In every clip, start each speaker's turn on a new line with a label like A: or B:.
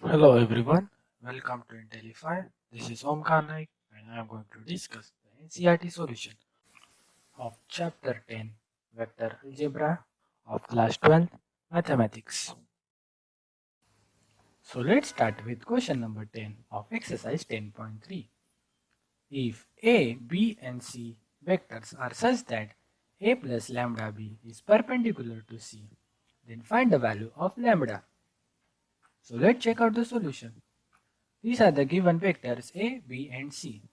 A: Hello everyone, welcome to Intellify. This is Omkar Naik and I am going to discuss the NCERT solution of Chapter 10 Vector Algebra of Class 12 Mathematics. So let's start with question number 10 of exercise 10.3. If A, B and C vectors are such that A plus lambda B is perpendicular to C, then find the value of lambda. So let's check out the solution. These are the given vectors A, B and C.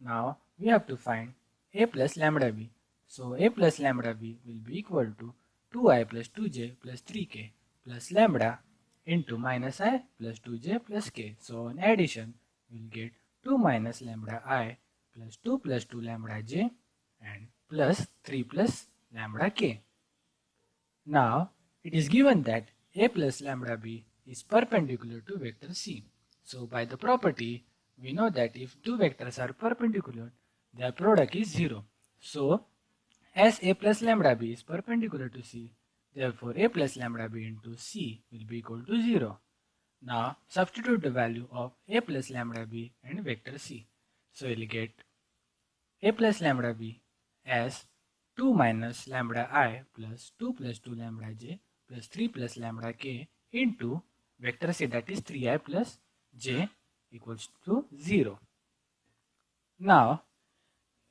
A: Now we have to find A plus lambda B. So A plus lambda B will be equal to 2i plus 2j plus 3k plus lambda into minus I plus 2j plus k. So in addition we'll get 2 minus lambda I plus 2 plus 2 lambda j and plus 3 plus lambda k. Now it is given that A plus lambda B is perpendicular to vector C. So by the property, we know that if two vectors are perpendicular, their product is 0. So as A plus lambda B is perpendicular to C, therefore A plus lambda B into C will be equal to 0. Now substitute the value of A plus lambda B and vector C. So we'll get A plus lambda B as 2 minus lambda I plus 2 plus 2 lambda j plus 3 plus lambda k into vector C, that is 3i plus j equals to 0. Now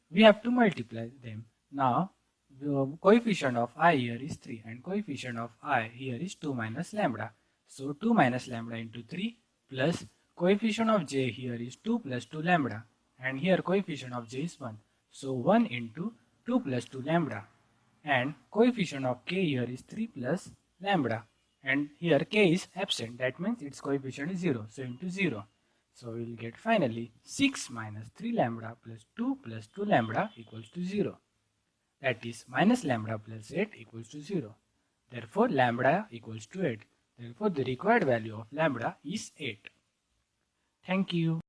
A: we have to multiply them. Now the coefficient of I here is 3 and coefficient of I here is 2 minus lambda. So 2 minus lambda into 3 plus coefficient of j here is 2 plus 2 lambda and here coefficient of j is 1. So 1 into 2 plus 2 lambda and coefficient of k here is 3 plus lambda and here k is absent, that means its coefficient is 0, so into 0. So we will get finally 6 minus 3 lambda plus 2 lambda equals to 0. That is minus lambda plus 8 equals to 0. Therefore lambda equals to 8. Therefore the required value of lambda is 8. Thank you.